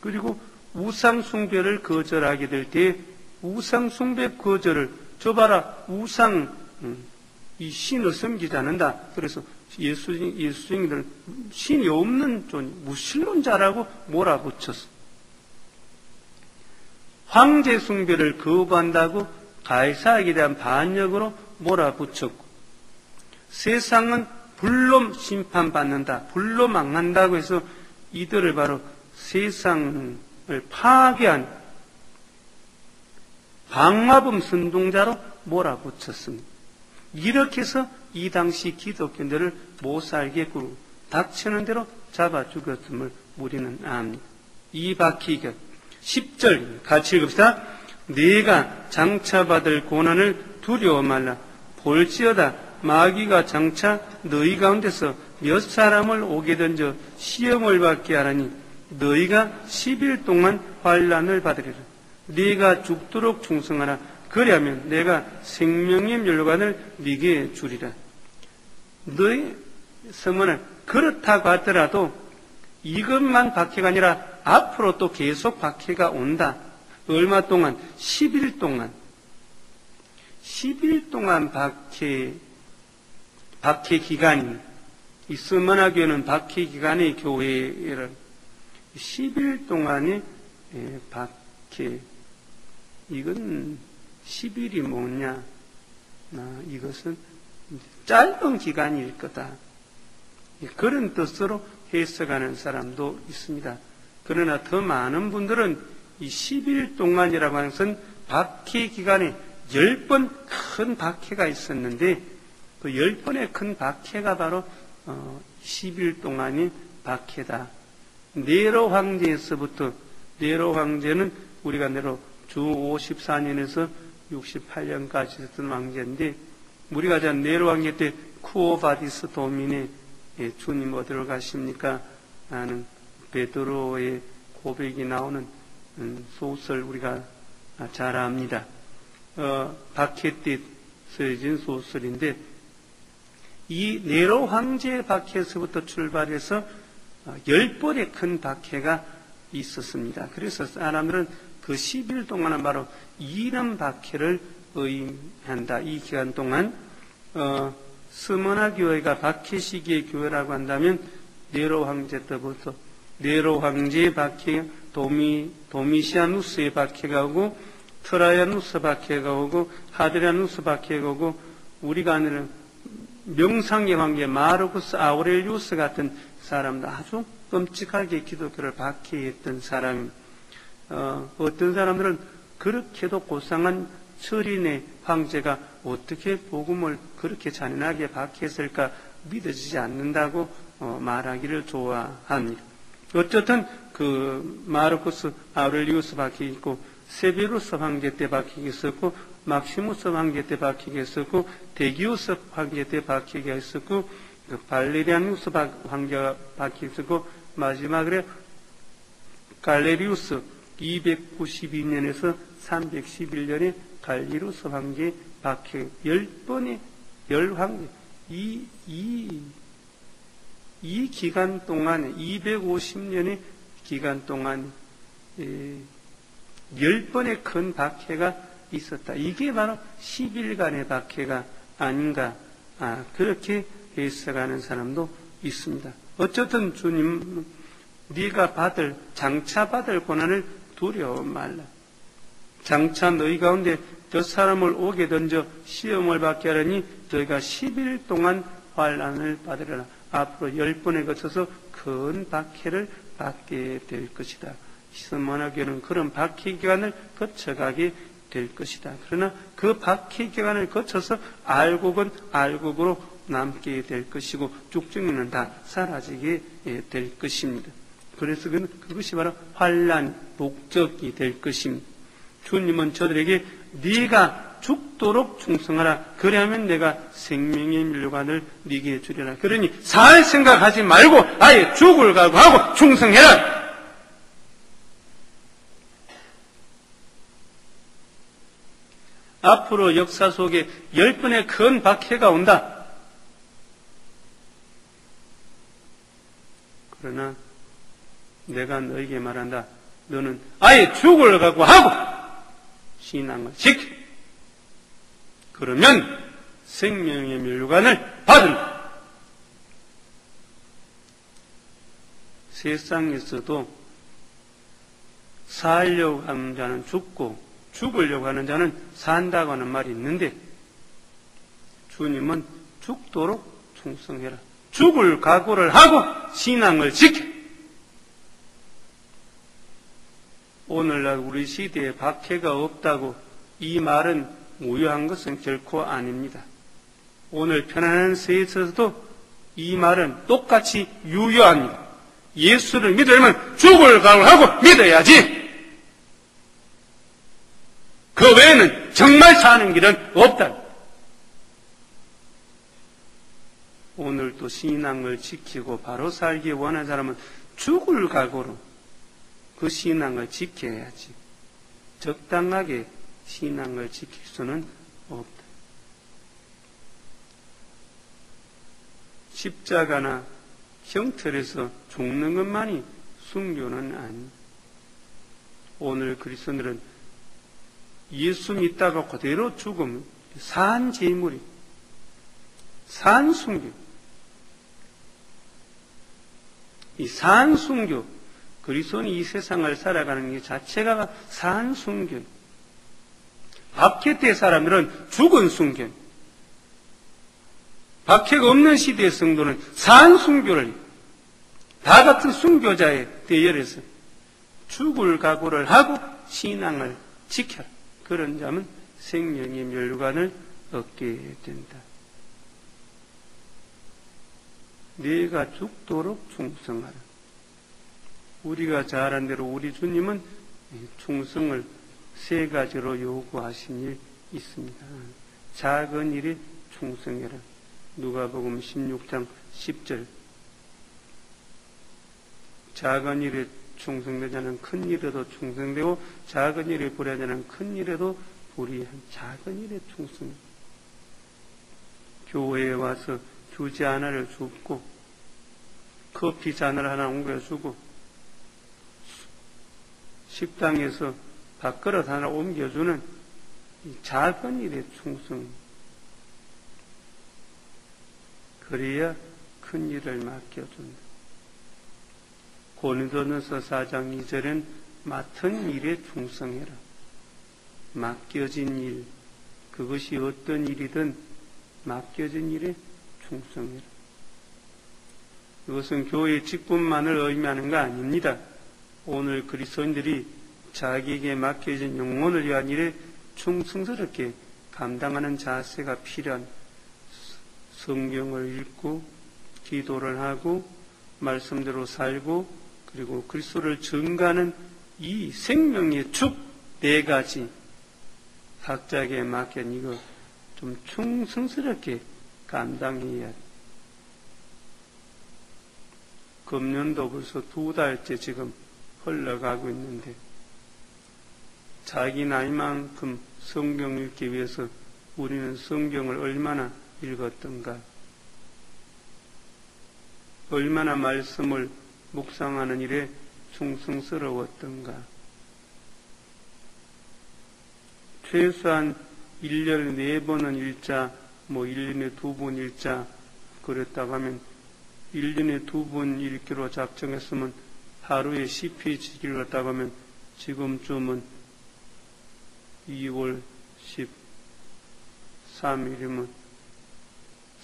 그리고 우상숭배를 거절하게 될 때 우상숭배 거절을 줘봐라 이 신을 섬기지 않는다. 그래서 예수쟁이들은 신이 없는 무신론자라고 몰아붙였습니다. 황제 숭배를 거부한다고 가이사에게 대한 반역으로 몰아붙였고 세상은 불로 심판받는다. 불로 망한다고 해서 이들을 바로 세상을 파괴한 방화범 선동자로 몰아붙였습니다. 이렇게 해서 이 당시 기독교인들을 못 살게 굴고 닥치는 대로 잡아 죽였음을 우리는 압니다. 이 박희경 10절 같이 읽읍시다. 네가 장차받을 고난을 두려워 말라. 볼지어다 마귀가 장차 너희 가운데서 몇 사람을 오게 던져 시험을 받게 하라니 너희가 10일 동안 환난을 받으리라. 네가 죽도록 충성하라. 그리하면 내가 생명의 멸관을 네게 주리라. 너희 성원을 그렇다고 하더라도 이것만 박해가 아니라 앞으로 또 계속 박해가 온다. 얼마 동안? 10일 동안. 10일 동안 박해 기간이, 이 스머나 교회는 박해 기간의 교회를 10일 동안의 박해, 이건 10일이 뭐냐? 이것은 짧은 기간일 거다. 그런 뜻으로 해석하는 사람도 있습니다. 그러나 더 많은 분들은 이 10일 동안이라고 하는 것은 박해 기간에 10번 큰 박해가 있었는데 그 10번의 큰 박해가 바로 10일 동안의 박해다. 네로 황제에서부터, 네로 황제는 우리가 네로 주 54년에서 68년까지 있었던 황제인데 우리가 자 네로 황제 때 쿠오바디스 도민의 주님 어디로 가십니까? 하는 베드로의 고백이 나오는 소설 우리가 잘 압니다. 박해 때 쓰여진 소설인데 이 네로 황제의 박해에서부터 출발해서 10번의 큰 박해가 있었습니다. 그래서 사람들은 그 10일 동안은 바로 이런 박해를 의미한다. 이 기간 동안 스머나 교회가 박해 시기의 교회라고 한다면 네로 황제 때부터 네로 황제의 박해, 도미시아누스의 박해가 오고 트라이아누스 박해가 오고 하드리아누스 박해가 오고 우리가 아는 명상의 황제 마르쿠스 아우렐리우스 같은 사람도 아주 끔찍하게 기독교를 박해했던 사람. 어떤 사람들은 그렇게도 고상한 철인의 황제가 어떻게 복음을 그렇게 잔인하게 박해했을까 믿어지지 않는다고 말하기를 좋아합니다. 어쨌든 그 마르쿠스 아우렐리우스 박해 있고 세베루스 황제 때 박해가 있었고 막시무스 황제 때 박해가 있었고 데기우스 황제 때 박해가 있었고 발레리아누스 황제가 박해가 있었고 마지막으로 갈레리우스 292년에서 311년에 갈리루스 황제 박해 10번의 10황제 이 기간 동안에 250년의 기간 동안 10번의 큰 박해가 있었다. 이게 바로 10일간의 박해가 아닌가 그렇게 해석하는 사람도 있습니다. 어쨌든 주님 네가 장차 받을 고난을 두려워 말라. 장차 너희 가운데 저 사람을 오게 던져 시험을 받게 하려니 너희가 10일 동안 환난을 받으리라. 앞으로 10번에 거쳐서 큰 박해를 받게 될 것이다. 스머나교는 그런 박해 기간을 거쳐가게 될 것이다. 그러나 그 박해 기간을 거쳐서 알곡은 알곡으로 남게 될 것이고 쭉정이는 다 사라지게 될 것입니다. 그래서 그것이 바로 환난 목적이 될 것입니다. 주님은 저들에게 네가 죽도록 충성하라. 그리하면 내가 생명의 멸관을 네게 주리라. 그러니 살 생각하지 말고 아예 죽을 각오하고 충성해라. 앞으로 역사 속에 10번의 큰 박해가 온다. 그러나 내가 너에게 말한다. 너는 아예 죽을 각오하고 신앙을 지켜. 그러면 생명의 멸관을 받은다. 세상에서도 살려고 하는 자는 죽고 죽으려고 하는 자는 산다고 하는 말이 있는데 주님은 죽도록 충성해라. 죽을 각오를 하고 신앙을 지켜. 오늘날 우리 시대에 박해가 없다고 이 말은 무효한 것은 결코 아닙니다. 오늘 편안한 세상에서도 이 말은 똑같이 유효합니다. 예수를 믿으려면 죽을 각오하고 믿어야지. 그 외에는 정말 사는 길은 없다. 오늘도 신앙을 지키고 바로 살기 원하는 사람은 죽을 각오로 그 신앙을 지켜야지. 적당하게 신앙을 지킬 수는 없다. 십자가나 형틀에서 죽는 것만이 순교는 아닙니다. 오늘 그리스도인들은 예수 믿다가 그대로 죽으면 산 제물이, 산 순교. 이 산 순교, 그리스도인이 이 세상을 살아가는 게 자체가 산 순교. 박해 때 사람들은 죽은 순교. 박해가 없는 시대의 성도는 산 순교를 다 같은 순교자의 대열에서 죽을 각오를 하고 신앙을 지켜라. 그런 자면 생명의 멸관을 얻게 된다. 내가 죽도록 충성하라. 우리가 잘 아는 대로 우리 주님은 충성을 세 가지로 요구하신 일 있습니다. 작은 일에 충성해라. 누가복음 16장 10절. 작은 일에 충성되지 않은 큰 일에도 충성되고 작은 일에 불의하지 않은 큰 일에도 불의한 작은 일에 충성. 교회에 와서 휴지 하나를 줍고 커피 잔을 하나 옮겨주고 식당에서 밥그릇 하나 옮겨주는 이 작은 일에 충성. 그래야 큰 일을 맡겨준다. 고린도전서 4장 2절엔 맡은 일에 충성해라. 맡겨진 일, 그것이 어떤 일이든 맡겨진 일에 충성해라. 이것은 교회의 직분만을 의미하는 거 아닙니다. 오늘 그리스도인들이 자기에게 맡겨진 영혼을 위한 일에 충성스럽게 감당하는 자세가 필요한 성경을 읽고 기도를 하고 말씀대로 살고 그리고 그리스도를 증거하는 이 생명의 축 네 가지 각자에게 맡긴 이거 좀 충성스럽게 감당해야 돼. 금년도 벌써 2달째 지금 흘러가고 있는데 자기 나이만큼 성경 읽기 위해서 우리는 성경을 얼마나 읽었던가, 얼마나 말씀을 묵상하는 일에 충성스러웠던가. 최소한 1년에 4번은 읽자, 1년에 2번 읽자 그랬다고 하면 1년에 2번 읽기로 작정했으면 하루에 10페이지 읽었다고 하면 지금쯤은 2월 13일이면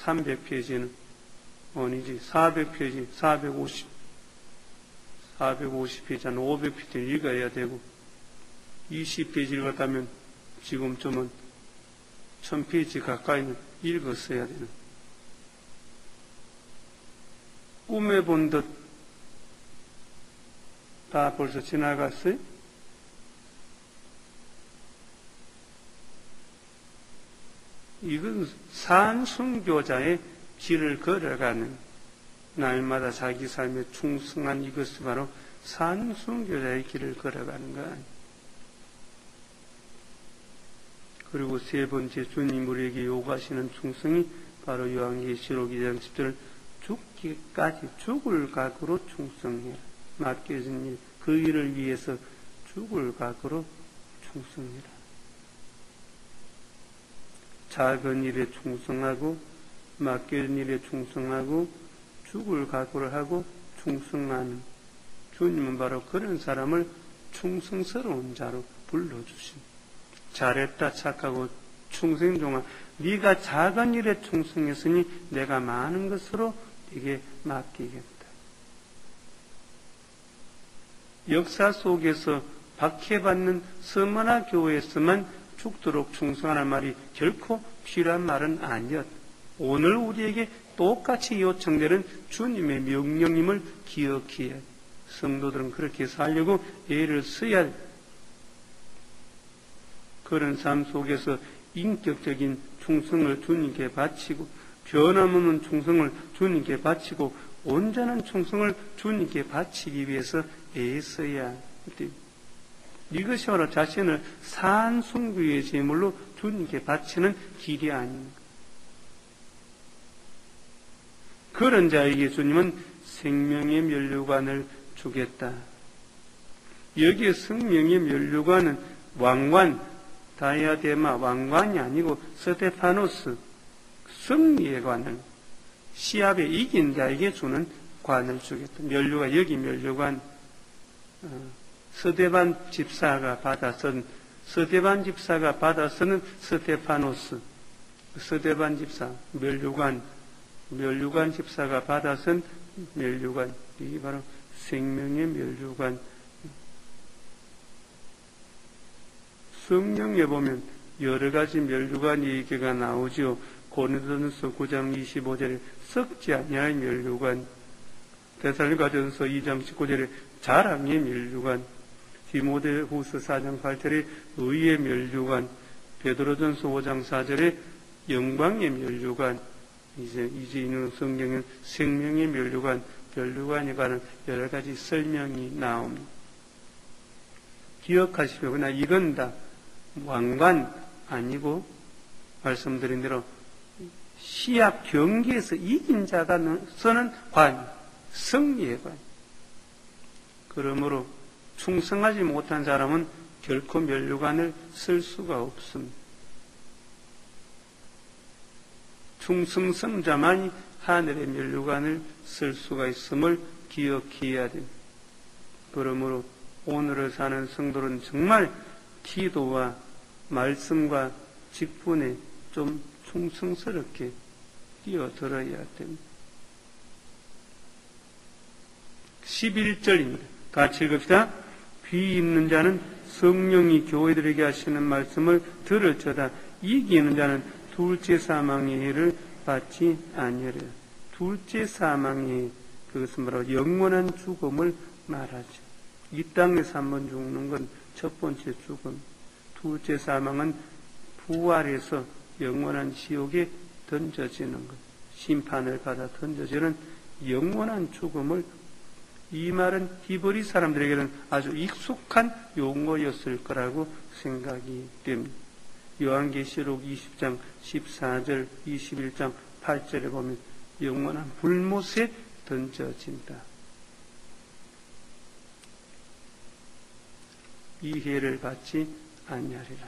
300페이지는 아니지 400페이지 450페이지 한 500페이지 읽어야 되고 20페이지 읽었다면 지금쯤은 1000페이지 가까이는 읽었어야 되는. 꿈에 본 듯 다 벌써 지나갔어요? 이건 산순교자의 길을 걸어가는, 날마다 자기 삶에 충성한 이것이 바로 산순교자의 길을 걸어가는 거 아니에요. 그리고 세 번째 주님 우리에게 요구하시는 충성이 바로 요한계시록 2장 10절 죽기까지 죽을 각오로 충성해라. 맡겨진 일, 그 일을 위해서 죽을 각오로 충성해라. 작은 일에 충성하고 맡겨진 일에 충성하고 죽을 각오를 하고 충성하는 주님은 바로 그런 사람을 충성스러운 자로 불러주십니다. 잘했다 착하고 충성종아, 네가 작은 일에 충성했으니 내가 많은 것으로 네게 맡기겠다. 역사 속에서 박해받는 서머나 교회에서만 죽도록 충성하는 말이 결코 필요한 말은 아니었다. 오늘 우리에게 똑같이 요청되는 주님의 명령임을 기억해야 해. 성도들은 그렇게 살려고 애를 써야 해. 그런 삶 속에서 인격적인 충성을 주님께 바치고 변함없는 충성을 주님께 바치고 온전한 충성을 주님께 바치기 위해서 애써야 해. 이것이 바로 자신을 산순교의 제물로 주님께 바치는 길이 아닙니까? 그런 자에게 주님은 생명의 면류관을 주겠다. 여기에 생명의 면류관은 왕관, 다이아데마 왕관이 아니고 스테파노스, 승리의 관을, 시합에 이긴 자에게 주는 관을 주겠다. 면류관, 여기 면류관, 스데반 집사가 받아선 스테파노스, 스데반 집사, 면류관 집사가 받아선 면류관, 이게 바로 생명의 면류관. 성경에 보면 여러 가지 면류관 얘기가 나오죠. 고린도전서 9장 25절에 썩지 아니할 면류관, 데살로니가전서 2장 19절에 자랑의 면류관, 디모데후서 4장 8절에 의의 면류관, 베드로전서 5장 4절에 영광의 면류관. 이제 있는 성경은 생명의 면류관에 관한 여러 가지 설명이 나옵니다. 기억하시오. 그러나 이건 다 왕관 아니고 말씀드린 대로 시합 경기에서 이긴 자가 쓰는 관, 승리의 관. 그러므로 충성하지 못한 사람은 결코 면류관을 쓸 수가 없습니다. 충성성자만이 하늘의 면류관을 쓸 수가 있음을 기억해야 됩니다. 그러므로 오늘을 사는 성도는 정말 기도와 말씀과 직분에 좀 충성스럽게 뛰어들어야 됩니다. 11절입니다. 같이 읽읍시다. 귀 있는 자는 성령이 교회들에게 하시는 말씀을 들을지어다. 이기는 자는 둘째 사망의 해를 받지 아니하리라. 둘째 사망의 해, 그것은 바로 영원한 죽음을 말하죠. 이 땅에서 한번 죽는 건 첫 번째 죽음. 둘째 사망은 부활해서 영원한 지옥에 던져지는 것. 심판을 받아 던져지는 영원한 죽음을, 이 말은 히브리 사람들에게는 아주 익숙한 용어였을 거라고 생각이 됩니다. 요한계시록 20장 14절, 21장 8절에 보면 영원한 불못에 던져진다. 이 해를 받지 아니하리라.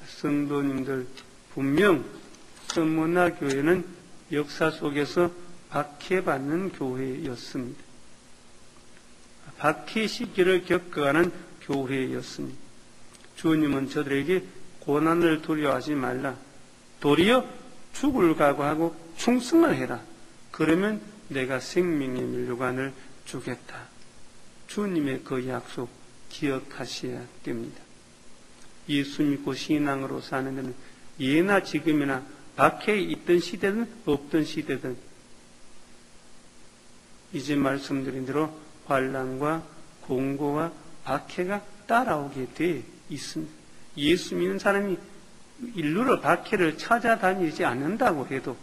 성도님들, 분명 서머나 교회는 역사 속에서 박해받는 교회였습니다. 박해 시기를 겪어가는 교회였습니다. 주님은 저들에게 고난을 두려워하지 말라. 도리어 죽을 각오하고 충성을 해라. 그러면 내가 생명의 면류관을 주겠다. 주님의 그 약속 기억하셔야 됩니다. 예수 믿고 신앙으로 사는 데는 예나 지금이나 박해에 있던 시대든 없던 시대든 이제 말씀드린 대로 환난과 공고와 박해가 따라오게 돼 있습니다. 예수 믿는 사람이 일루로 박해를 찾아다니지 않는다고 해도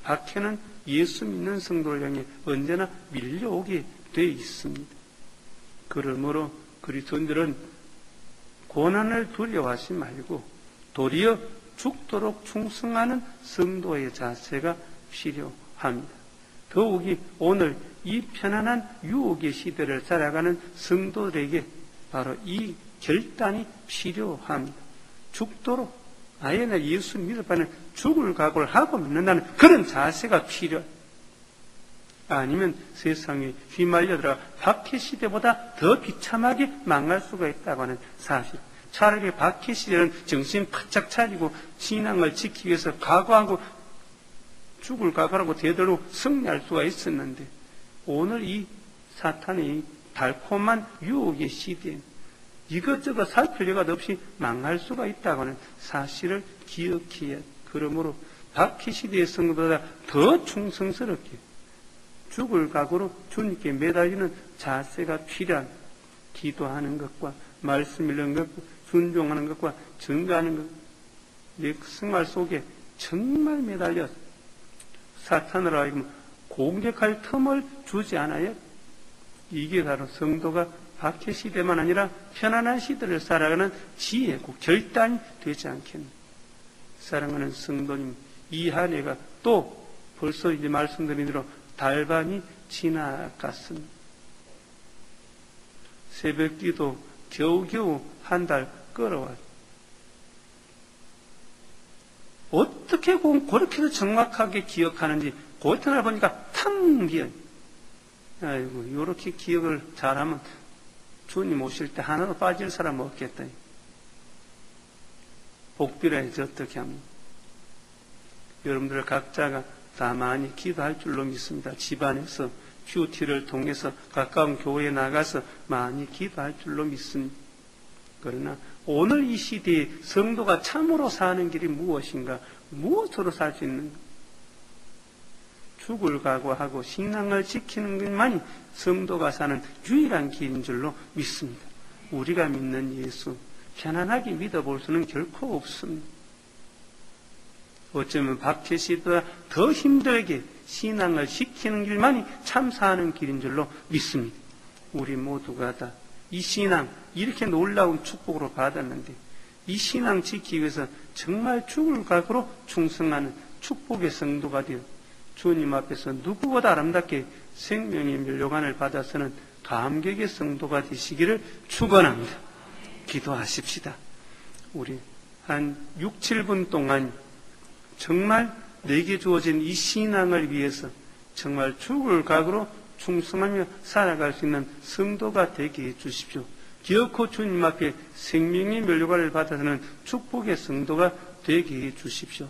박해는 예수 믿는 성도를 향해 언제나 밀려오게 돼 있습니다. 그러므로 그리스도인들은 고난을 두려워하지 말고 도리어 죽도록 충성하는 성도의 자세가 필요합니다. 더욱이 오늘 이 편안한 유혹의 시대를 살아가는 성도들에게 바로 이 결단이 필요합니다. 죽도록 아예 나 예수 믿을 바는 죽을 각오를 하고 믿는다는 그런 자세가 필요합니다. 아니면 세상에 휘말려들어 박해 시대보다 더 비참하게 망할 수가 있다고 하는 사실. 차라리 박해 시대는 정신 바짝 차리고 신앙을 지키기 위해서 각오하고 죽을 각오하고 대대로 승리할 수가 있었는데 오늘 이 사탄의 달콤한 유혹의 시대에 이것저것 살 필요가 없이 망할 수가 있다고 하는 사실을 기억해야. 그러므로 박해 시대의 성도보다 더 충성스럽게 죽을 각오로 주님께 매달리는 자세가 필요한, 기도하는 것과 말씀 읽는 것과 순종하는 것과 증거하는 것, 내 생활 속에 정말 매달려 사탄으로 하여금 공격할 틈을 주지 않아요. 이게 바로 성도가 박해 시대만 아니라 편안한 시대를 살아가는 지혜고 결단이 되지 않겠나. 사랑하는 성도님, 이 한 해가 또 벌써 이제 말씀드린 대로 달반이 지나갔습니다. 새벽기도 겨우겨우 한 달 끌어왔. 어떻게 그렇게도 정확하게 기억하는지 고이터날 보니까 탕비어. 아이고, 이렇게 기억을 잘하면 주님 오실 때 하나도 빠질 사람 없겠다. 복비라 해서 어떻게 합니까? 여러분들 각자가 다 많이 기도할 줄로 믿습니다. 집안에서 큐티를 통해서 가까운 교회에 나가서 많이 기도할 줄로 믿습니다. 그러나 오늘 이 시대에 성도가 참으로 사는 길이 무엇인가? 무엇으로 살 수 있는가? 죽을 각오하고 신앙을 지키는 것만이 성도가 사는 유일한 길인 줄로 믿습니다. 우리가 믿는 예수 편안하게 믿어볼 수는 결코 없습니다. 어쩌면 박해 시대보다 더 힘들게 신앙을 지키는 길만이 참 사는 길인 줄로 믿습니다. 우리 모두가 다 이 신앙 이렇게 놀라운 축복으로 받았는데 이 신앙 지키기 위해서 정말 죽을 각오로 충성하는 축복의 성도가 되어 주님 앞에서 누구보다 아름답게 생명의 멸류관을 받아서는 감격의 성도가 되시기를 축원합니다. 기도하십시다. 우리 한 6, 7분 동안 정말 내게 주어진 이 신앙을 위해서 정말 죽을 각오로 충성하며 살아갈 수 있는 성도가 되게 해 주십시오. 기어코 주님 앞에 생명의 멸류관을 받아서는 축복의 성도가 되게 해 주십시오.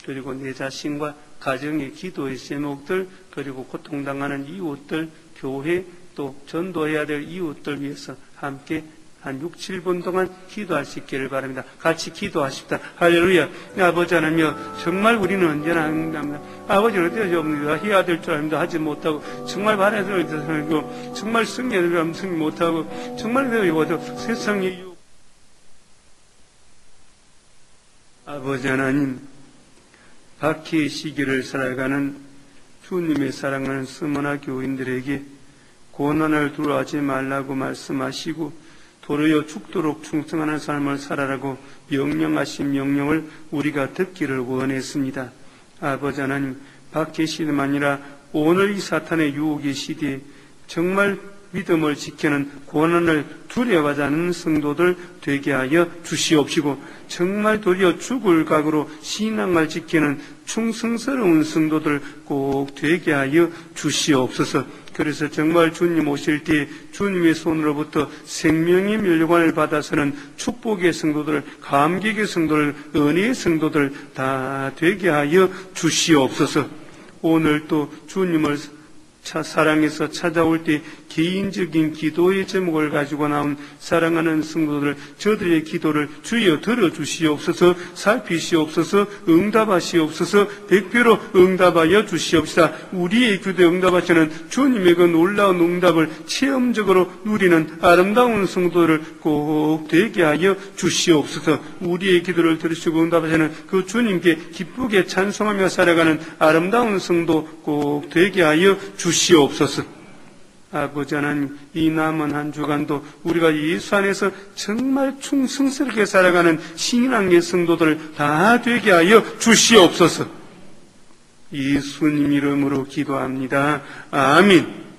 그리고 내 자신과 가정의 기도의 제목들, 그리고 고통당하는 이웃들, 교회, 또 전도해야 될 이웃들 위해서 함께 한 6, 7분 동안 기도할 수 있기를 바랍니다. 같이 기도하십시다. 할렐루야. 아버지 하나님, 정말 우리는 언제나 응답합니다. 아버지는 어떻게 없는가 해야 될 줄 알면서 하지 못하고, 정말 바라서 살고, 정말 승리를 하면 승리 못하고, 정말 세상의 이유. 아버지 하나님, 박해의 시기를 살아가는 주님의 사랑하는 스머나 교인들에게 고난을 두려워하지 말라고 말씀하시고, 도리어 죽도록 충성하는 삶을 살아라고 명령하신 명령을 우리가 듣기를 원했습니다. 아버지 하나님, 박해 시대만 아니라 오늘 이 사탄의 유혹의 시대에 정말 믿음을 지키는 고난을 두려워하지 않는 성도들 되게 하여 주시옵시고, 정말 도리어 죽을 각오로 신앙을 지키는 충성스러운 성도들 꼭 되게 하여 주시옵소서. 그래서 정말 주님 오실 때 주님의 손으로부터 생명의 멸류관을 받아서는 축복의 성도들, 감격의 성도들, 은혜의 성도들 다 되게 하여 주시옵소서. 오늘 또 주님을 사랑해서 찾아올 때 개인적인 기도의 제목을 가지고 나온 사랑하는 성도들, 저들의 기도를 주여 들어주시옵소서, 살피시옵소서, 응답하시옵소서, 백배로 응답하여 주시옵시다. 우리의 기도에 응답하시는 주님의 그 놀라운 응답을 체험적으로 누리는 아름다운 성도를 꼭 되게 하여 주시옵소서. 우리의 기도를 들으시고 응답하시는 그 주님께 기쁘게 찬송하며 살아가는 아름다운 성도 꼭 되게 하여 주시옵소서. 아버지 하나님, 이 남은 한 주간도 우리가 예수 안에서 정말 충성스럽게 살아가는 신앙의 성도들 다 되게 하여 주시옵소서. 예수님 이름으로 기도합니다. 아멘.